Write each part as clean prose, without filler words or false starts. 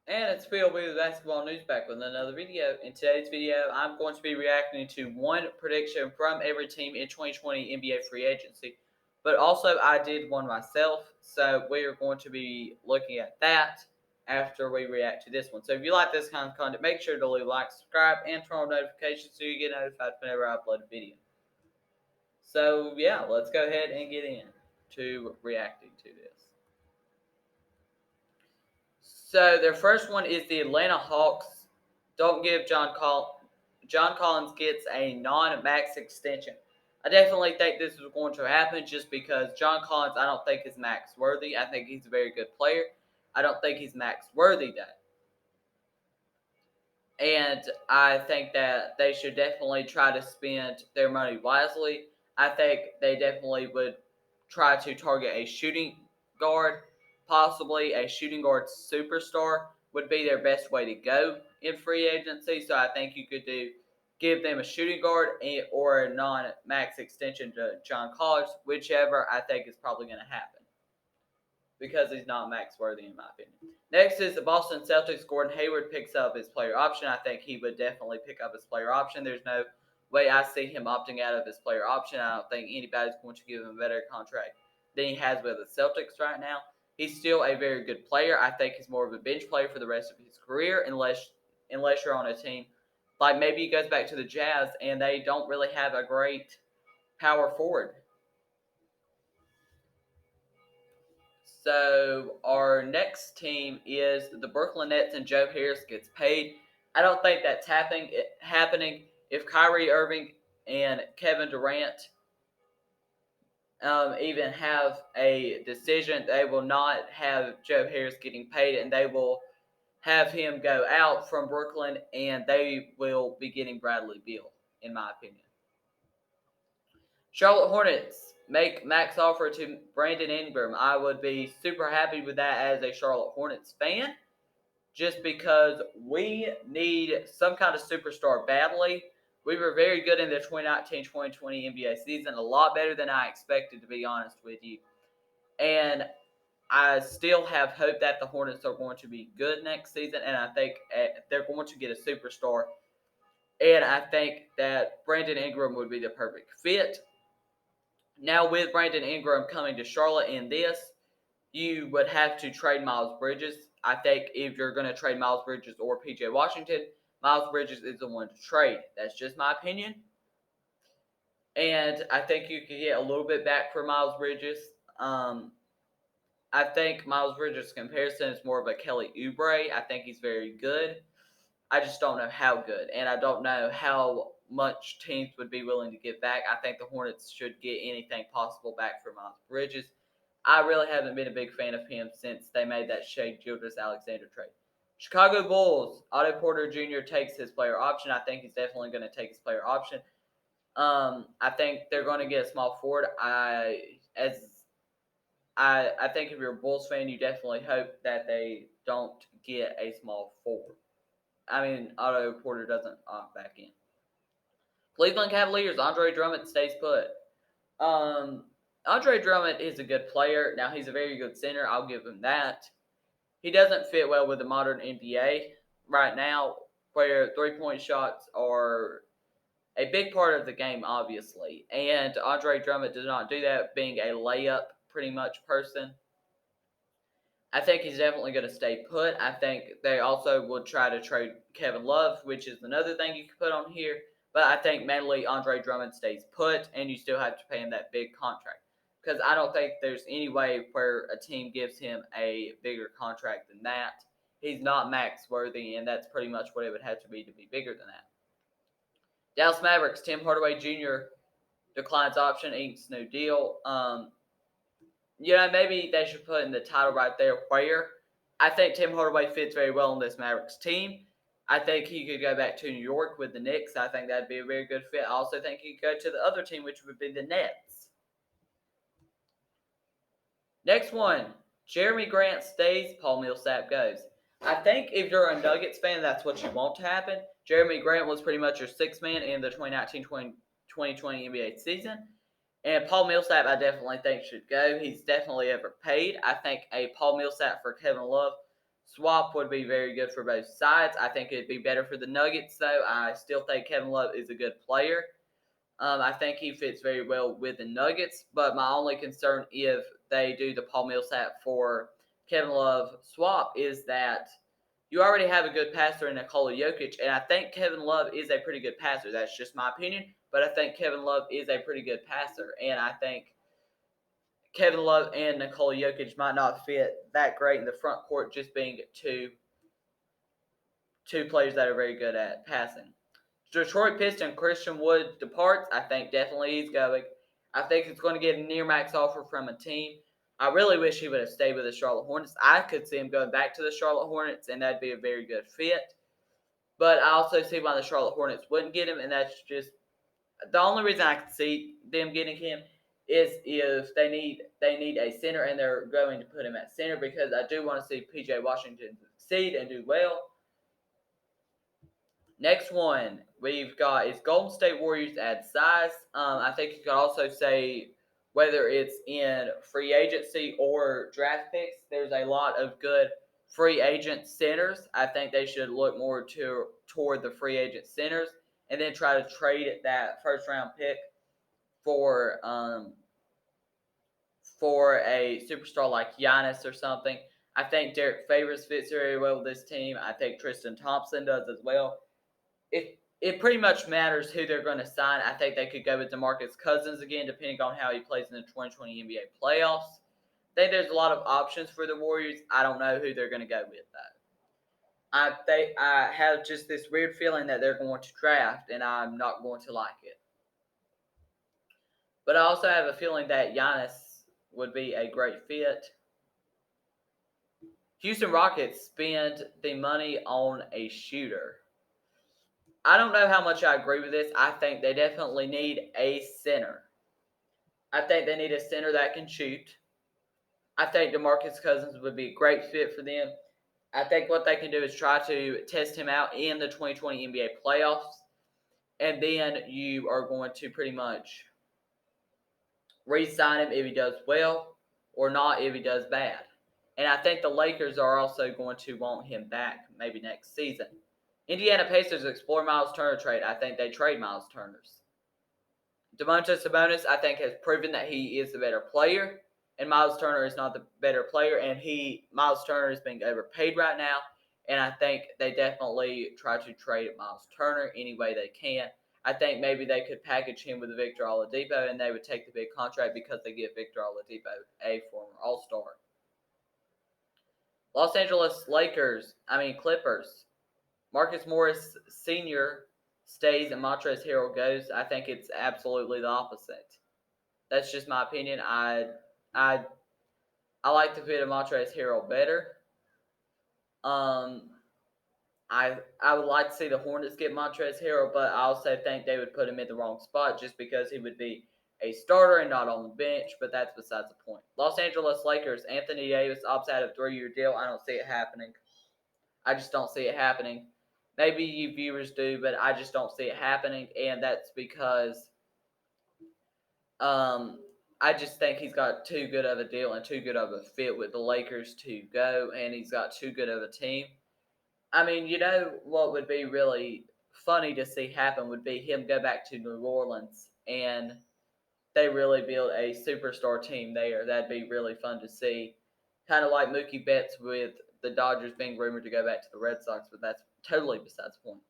And it's Phil with Basketball News back with another video. In today's video, I'm going to be reacting to one prediction from every team in 2020 NBA free agency. But also, I did one myself, so we are going to be looking at that after we react to this one. So if you like this kind of content, make sure to leave a like, subscribe, and turn on notifications so you get notified whenever I upload a video. So yeah, let's go ahead and get in to reacting to this. So their first one is the Atlanta Hawks. Don't give John Collins gets a non-max extension. I definitely think this is going to happen just because John Collins I don't think is max worthy. I think he's a very good player. I don't think he's max worthy though. And I think that they should definitely try to spend their money wisely. I think they definitely would try to target a shooting guard, possibly a shooting guard superstar would be their best way to go in free agency. So I think you could give them a shooting guard or a non-max extension to John Collins, whichever I think is probably going to happen because he's not max worthy in my opinion. Next is the Boston Celtics. Gordon Hayward picks up his player option. I think he would definitely pick up his player option. There's no way I see him opting out of his player option. I don't think anybody's going to give him a better contract than he has with the Celtics right now. He's still a very good player. I think he's more of a bench player for the rest of his career, unless you're on a team like maybe he goes back to the Jazz and they don't really have a great power forward. So our next team is the Brooklyn Nets, and Joe Harris gets paid. I don't think that's happening. If Kyrie Irving and Kevin Durant even have a decision, they will not have Joe Harris getting paid, and they will have him go out from Brooklyn, and they will be getting Bradley Beal, in my opinion. Charlotte Hornets make max offer to Brandon Ingram. I would be super happy with that as a Charlotte Hornets fan, just because we need some kind of superstar badly. We were very good in the 2019-2020 NBA season, a lot better than I expected, to be honest with you. And I still have hope that the Hornets are going to be good next season, and I think they're going to get a superstar. And I think that Brandon Ingram would be the perfect fit. Now, with Brandon Ingram coming to Charlotte in this, you would have to trade Miles Bridges. I think if you're going to trade Miles Bridges or PJ Washington, Miles Bridges is the one to trade. That's just my opinion. And I think you could get a little bit back for Miles Bridges. Um, I think Miles Bridges' comparison is more of a Kelly Oubre. I think he's very good. I just don't know how good, and I don't know how much teams would be willing to give back. I think the Hornets should get anything possible back for Miles Bridges. I really haven't been a big fan of him since they made that Shea Gilgeous-Alexander trade. Chicago Bulls, Otto Porter Jr. takes his player option. I think he's definitely going to take his player option. I think they're going to get a small forward. I think if you're a Bulls fan, you definitely hope that they don't get a small forward. I mean, Otto Porter doesn't opt back in. Cleveland Cavaliers, Andre Drummond stays put. Um, Andre Drummond is a good player. Now, he's a very good center. I'll give him that. He doesn't fit well with the modern NBA right now, where three-point shots are a big part of the game, obviously. And Andre Drummond does not do that, being a layup pretty much person. I think he's definitely going to stay put. I think they also would try to trade Kevin Love, which is another thing you could put on here. But I think mainly Andre Drummond stays put, and you still have to pay him that big contract. Because I don't think there's any way where a team gives him a bigger contract than that. He's not max worthy, and that's pretty much what it would have to be bigger than that. Dallas Mavericks, Tim Hardaway Jr. declines option, inks new deal. Maybe they should put in the title right there where I think Tim Hardaway fits very well on this Mavericks team. I think he could go back to New York with the Knicks. I think that'd be a very good fit. I also think he could go to the other team, which would be the Nets. Next one, Jeremy Grant stays, Paul Millsap goes. I think if you're a Nuggets fan, that's what you want to happen. Jeremy Grant was pretty much your sixth man in the 2019-2020 NBA season. And Paul Millsap, I definitely think should go. He's definitely overpaid. I think a Paul Millsap for Kevin Love swap would be very good for both sides. I think it'd be better for the Nuggets, though. I still think Kevin Love is a good player. I think he fits very well with the Nuggets, but my only concern if they do the Paul Millsap for Kevin Love swap is that you already have a good passer in Nikola Jokic, and I think Kevin Love is a pretty good passer. That's just my opinion, but I think Kevin Love is a pretty good passer, and I think Kevin Love and Nikola Jokic might not fit that great in the front court, just being two players that are very good at passing. Detroit Piston Christian Wood departs. I think definitely he's going. I think he's going to get a near max offer from a team. I really wish he would have stayed with the Charlotte Hornets. I could see him going back to the Charlotte Hornets, and that'd be a very good fit. But I also see why the Charlotte Hornets wouldn't get him, and that's just the only reason I can see them getting him is if they need a center and they're going to put him at center, because I do want to see PJ Washington succeed and do well. Next one we've got is Golden State Warriors add size. I think you could also say whether it's in free agency or draft picks, there's a lot of good free agent centers. I think they should look more toward the free agent centers and then try to trade that first round pick for a superstar like Giannis or something. I think Derek Favors fits very well with this team. I think Tristan Thompson does as well. It pretty much matters who they're going to sign. I think they could go with DeMarcus Cousins again, depending on how he plays in the 2020 NBA playoffs. I think there's a lot of options for the Warriors. I don't know who they're going to go with, though. I have just this weird feeling that they're going to draft, and I'm not going to like it. But I also have a feeling that Giannis would be a great fit. Houston Rockets spend the money on a shooter. I don't know how much I agree with this. I think they definitely need a center. I think they need a center that can shoot. I think DeMarcus Cousins would be a great fit for them. I think what they can do is try to test him out in the 2020 NBA playoffs, and then you are going to pretty much re-sign him if he does well, or not if he does bad. And I think the Lakers are also going to want him back maybe next season. Indiana Pacers explore Miles Turner trade. I think they trade Miles Turner's. Domantas Sabonis, I think, has proven that he is the better player, and Miles Turner is not the better player, and Miles Turner is being overpaid right now, and I think they definitely try to trade Miles Turner any way they can. I think maybe they could package him with Victor Oladipo, and they would take the big contract because they get Victor Oladipo, a former All-Star. Los Angeles Clippers. Marcus Morris Sr. stays and Montrezl Harrell goes. I think it's absolutely the opposite. That's just my opinion. I like the fit of Montrezl Harrell better. I would like to see the Hornets get Montrezl Harrell, but I also think they would put him in the wrong spot just because he would be a starter and not on the bench, but that's besides the point. Los Angeles Lakers, Anthony Davis opts out of a 3-year deal. I don't see it happening. I just don't see it happening. Maybe you viewers do, but I just don't see it happening, and that's because I just think he's got too good of a deal and too good of a fit with the Lakers to go, and he's got too good of a team. I mean, you know what would be really funny to see happen would be him go back to New Orleans and they really build a superstar team there. That'd be really fun to see. Kind of like Mookie Betts with the Dodgers being rumored to go back to the Red Sox, but that's totally besides the point.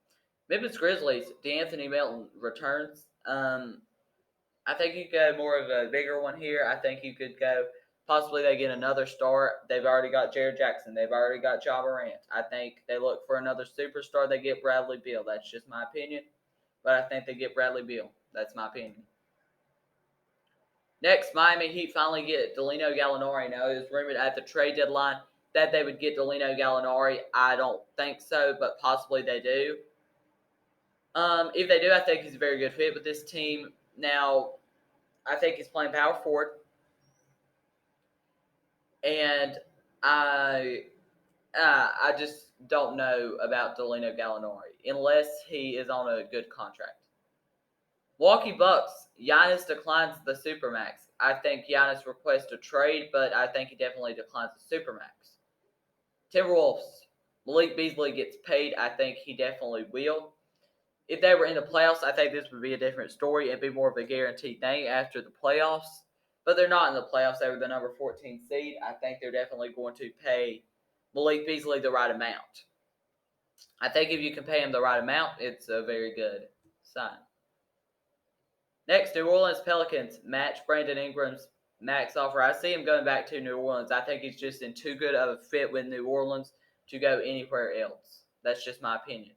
Memphis Grizzlies, DeAnthony Melton returns. I think you could go more of a bigger one here. I think you could go possibly they get another star. They've already got Jared Jackson. They've already got Ja Morant. I think they look for another superstar. They get Bradley Beal. That's just my opinion. But I think they get Bradley Beal. That's my opinion. Next, Miami Heat finally get Danilo Gallinari. Now, it was rumored at the trade deadline that they would get Danilo Gallinari. I don't think so, but possibly they do. If they do, I think he's a very good fit with this team. Now, I think he's playing power forward. And I just don't know about Danilo Gallinari unless he is on a good contract. Milwaukee Bucks, Giannis declines the Supermax. I think Giannis requests a trade, but I think he definitely declines the Supermax. Timberwolves, Malik Beasley gets paid. I think he definitely will. If they were in the playoffs, I think this would be a different story and be more of a guaranteed thing after the playoffs. But they're not in the playoffs. They were the number 14 seed. I think they're definitely going to pay Malik Beasley the right amount. I think if you can pay him the right amount, it's a very good sign. Next, New Orleans Pelicans match Brandon Ingram's max offer. I see him going back to New Orleans. I think he's just in too good of a fit with New Orleans to go anywhere else. That's just my opinion.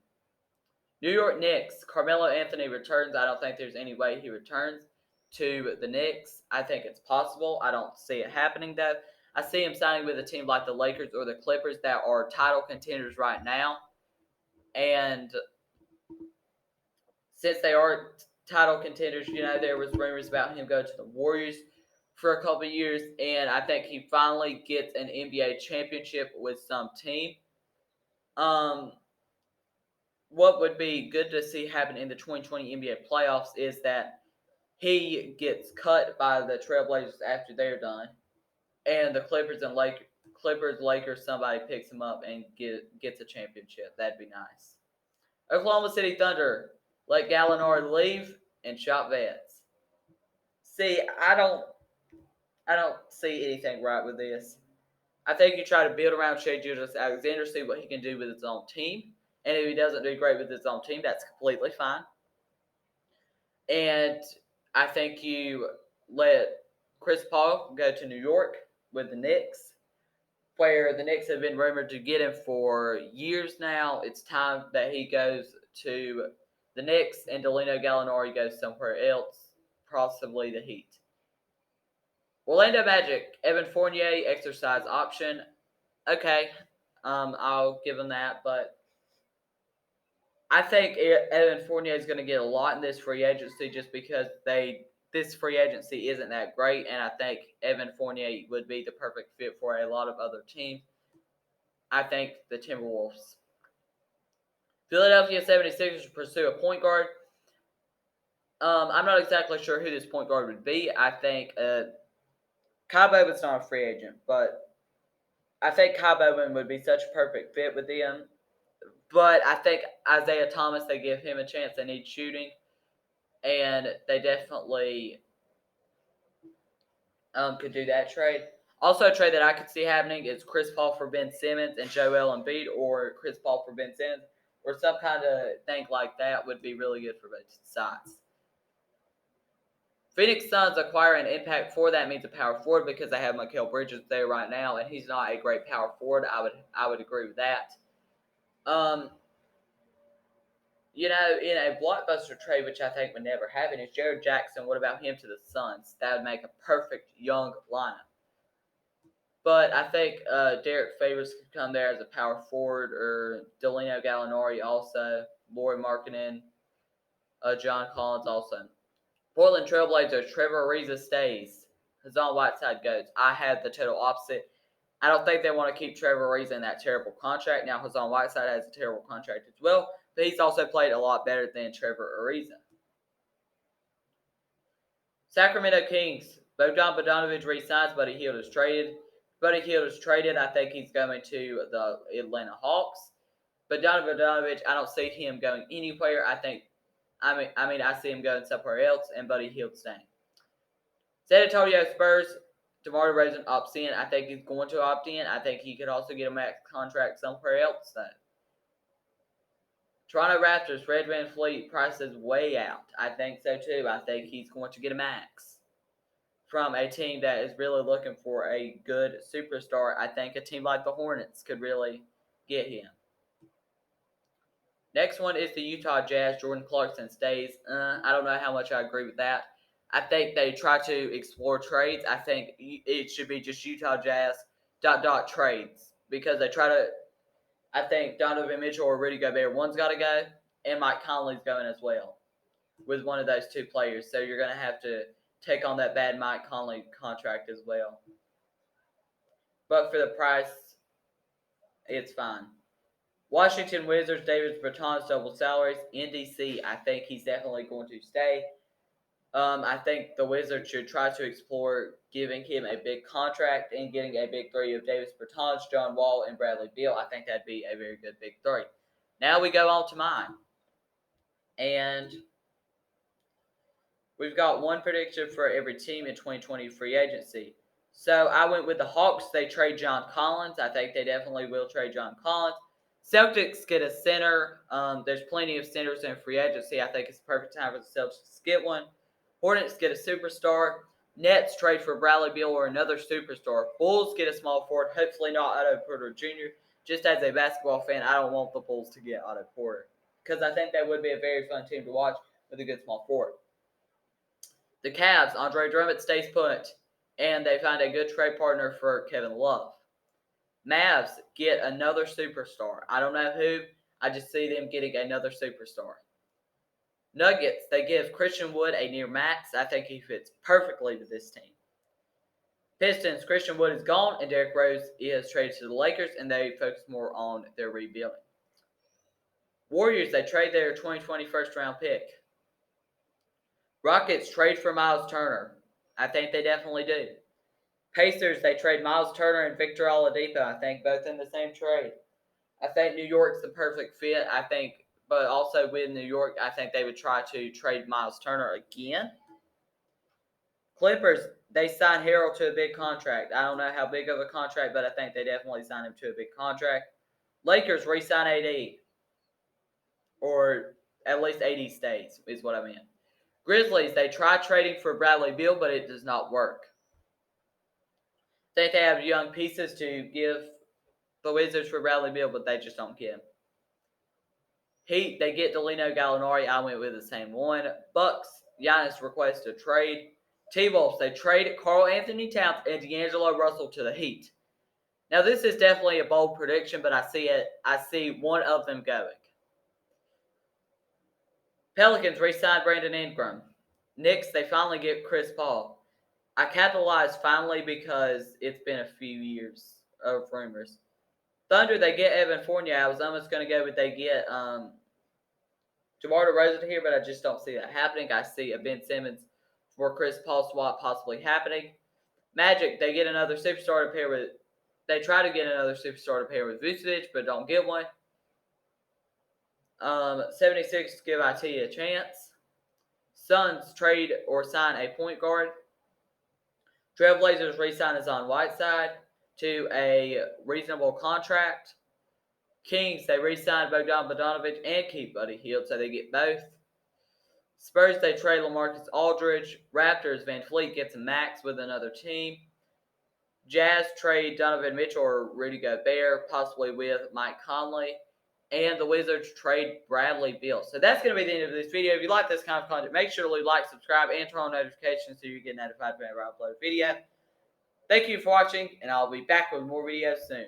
New York Knicks, Carmelo Anthony returns. I don't think there's any way he returns to the Knicks. I think it's possible. I don't see it happening, though. I see him signing with a team like the Lakers or the Clippers that are title contenders right now. And since they are title contenders, there was rumors about him going to the Warriors for a couple of years. And I think he finally gets an NBA championship with some team. What would be good to see happen in the 2020 NBA playoffs is that he gets cut by the Trailblazers after they're done, and the Lakers, somebody picks him up and gets a championship. That'd be nice. Oklahoma City Thunder let Gallinari leave and shop vets. See, I don't see anything right with this. I think you try to build around Shai Gilgeous-Alexander, see what he can do with his own team. And if he doesn't do great with his own team, that's completely fine. And I think you let Chris Paul go to New York with the Knicks, where the Knicks have been rumored to get him for years now. It's time that he goes to the Knicks and Danilo Gallinari goes somewhere else, possibly the Heat. Orlando Magic, Evan Fournier exercise option. Okay, I'll give him that, but I think Evan Fournier is going to get a lot in this free agency just because this free agency isn't that great, and I think Evan Fournier would be the perfect fit for a lot of other teams. I think the Timberwolves. Philadelphia 76ers pursue a point guard. I'm not exactly sure who this point guard would be. I think Kai Bowen's not a free agent, but I think Kai Bowen would be such a perfect fit with them. But I think Isaiah Thomas, they give him a chance. They need shooting. And they definitely could do that trade. Also, a trade that I could see happening is Chris Paul for Ben Simmons and Joel Embiid, or Chris Paul for Ben Simmons, or some kind of thing like that would be really good for both sides. Phoenix Suns acquire an impact forward. That means a power forward because they have Mikal Bridges there right now, and he's not a great power forward. I would agree with that. In a blockbuster trade, which I think would never happen, is Jared Jackson. What about him to the Suns? That would make a perfect young lineup. But I think Derek Favors could come there as a power forward, or Danilo Gallinari also, Lauri Markkanen, John Collins also. Portland Trailblazers, Trevor Ariza stays. Hassan Whiteside goes. I had the total opposite. I don't think they want to keep Trevor Ariza in that terrible contract. Now, Hassan Whiteside has a terrible contract as well, but he's also played a lot better than Trevor Ariza. Sacramento Kings, Bogdan Bogdanovic re-signs, Buddy Hield is traded. Buddy Hield is traded. I think he's going to the Atlanta Hawks. Bogdanovic, I don't see him going anywhere. I see him going somewhere else, and Buddy Hield staying. San Antonio Spurs, DeMar DeRozan opts in. I think he's going to opt in. I think he could also get a max contract somewhere else, though. Toronto Raptors, Fred VanVleet, price is way out. I think so, too. I think he's going to get a max from a team that is really looking for a good superstar. I think a team like the Hornets could really get him. Next one is the Utah Jazz. Jordan Clarkson stays. I don't know how much I agree with that. I think they try to explore trades. I think it should be just Utah Jazz ... trades, because they try to. I think Donovan Mitchell or Rudy Gobert, one's got to go, and Mike Conley's going as well with one of those two players. So you're going to have to take on that bad Mike Conley contract as well. But for the price, it's fine. Washington Wizards, Davis Bertans, double salaries. NDC, I think he's definitely going to stay. I think the Wizards should try to explore giving him a big contract and getting a big three of Davis Bertans, John Wall, and Bradley Beal. I think that'd be a very good big three. Now we go on to mine. And we've got one prediction for every team in 2020 free agency. So I went with the Hawks. They trade John Collins. I think they definitely will trade John Collins. Celtics get a center. There's plenty of centers in free agency. I think it's the perfect time for the Celtics to get one. Hornets get a superstar. Nets trade for Bradley Beal or another superstar. Bulls get a small forward. Hopefully not Otto Porter Jr. Just as a basketball fan, I don't want the Bulls to get Otto Porter because I think that would be a very fun team to watch with a good small forward. The Cavs, Andre Drummond stays put, and they find a good trade partner for Kevin Love. Mavs get another superstar. I don't know who. I just see them getting another superstar. Nuggets, they give Christian Wood a near max. I think he fits perfectly to this team. Pistons, Christian Wood is gone, and Derrick Rose is traded to the Lakers, and they focus more on their rebuilding. Warriors, they trade their 2020 first round pick. Rockets trade for Miles Turner. I think they definitely do. Pacers, they trade Miles Turner and Victor Oladipo. I think both in the same trade. I think New York's the perfect fit. But also with New York, I think they would try to trade Miles Turner again. Clippers, they sign Harrell to a big contract. I don't know how big of a contract, but I think they definitely sign him to a big contract. Lakers re-sign AD, or at least AD stays, is what I mean. Grizzlies, they try trading for Bradley Beal, but it does not work. They have young pieces to give the Wizards for Bradley Beal, but they just don't get him. Heat, they get Danilo Gallinari. I went with the same one. Bucks, Giannis requests a trade. T-Wolves, they trade Karl Anthony Towns and D'Angelo Russell to the Heat. Now, this is definitely a bold prediction, but I see one of them going. Pelicans re-sign Brandon Ingram. Knicks, they finally get Chris Paul. I capitalized finally because it's been a few years of rumors. Thunder, they get Evan Fournier. I was almost going to go with they get DeMar DeRozan here, but I just don't see that happening. I see a Ben Simmons for Chris Paul swap possibly happening. Magic, they get another superstar to pair with. They try to get another superstar to pair with Vucevic, but don't get one. 76 give IT a chance. Suns trade or sign a point guard. Trailblazers re-sign Hassan Whiteside to a reasonable contract. Kings, they re-sign Bogdan Bogdanovic and keep Buddy Hield, so they get both. Spurs, they trade LaMarcus Aldridge. Raptors, Van Fleet gets a max with another team. Jazz trade Donovan Mitchell or Rudy Gobert, possibly with Mike Conley. And the Wizards trade Bradley Beal. So that's going to be the end of this video. If you like this kind of content, make sure to leave like, subscribe, and turn on notifications so you get notified whenever I upload a video. Thank you for watching, and I'll be back with more videos soon.